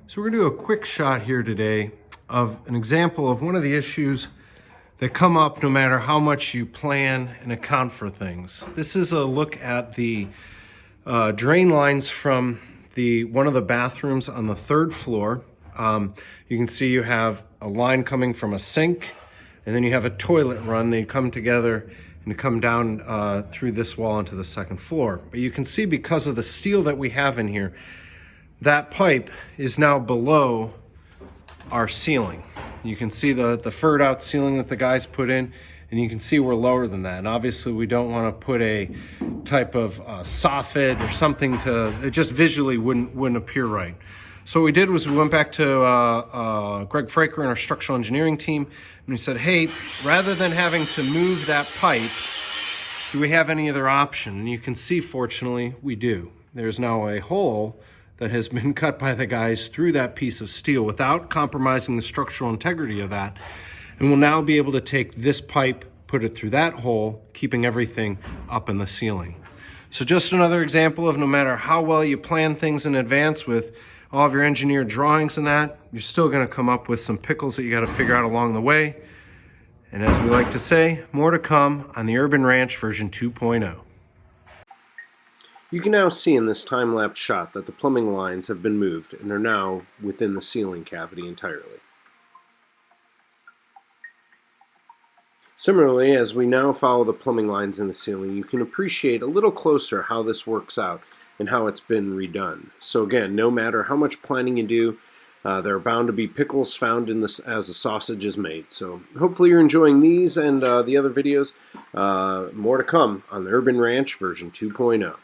So we're going to do a quick shot here today of an example of one of the issues that come up no matter how much you plan and account for things. This is a look at the drain lines from one of the bathrooms on the third floor. You can see you have a line coming from a sink, and then you have a toilet run. They come together and come down through this wall onto the second floor. But you can see, because of the steel that we have in here, that pipe is now below our ceiling. You can see the furred out ceiling that the guys put in, and you can see we're lower than that. And obviously we don't want to put a type of soffit or something it just visually wouldn't appear right. So what we did was we went back to Greg Fraker and our structural engineering team, and we said, hey, rather than having to move that pipe, do we have any other option? And you can see, fortunately, we do. There's now a hole that has been cut by the guys through that piece of steel without compromising the structural integrity of that. And we'll now be able to take this pipe, put it through that hole, keeping everything up in the ceiling. So just another example of, no matter how well you plan things in advance with all of your engineered drawings and that, you're still gonna come up with some pickles that you gotta figure out along the way. And as we like to say, more to come on the Urban Ranch version 2.0. You can now see in this time-lapse shot that the plumbing lines have been moved and are now within the ceiling cavity entirely. Similarly, as we now follow the plumbing lines in the ceiling, you can appreciate a little closer how this works out and how it's been redone. So again, no matter how much planning you do, there are bound to be pickles found in this as the sausage is made. So hopefully you're enjoying these and the other videos. More to come on the Urban Ranch version 2.0.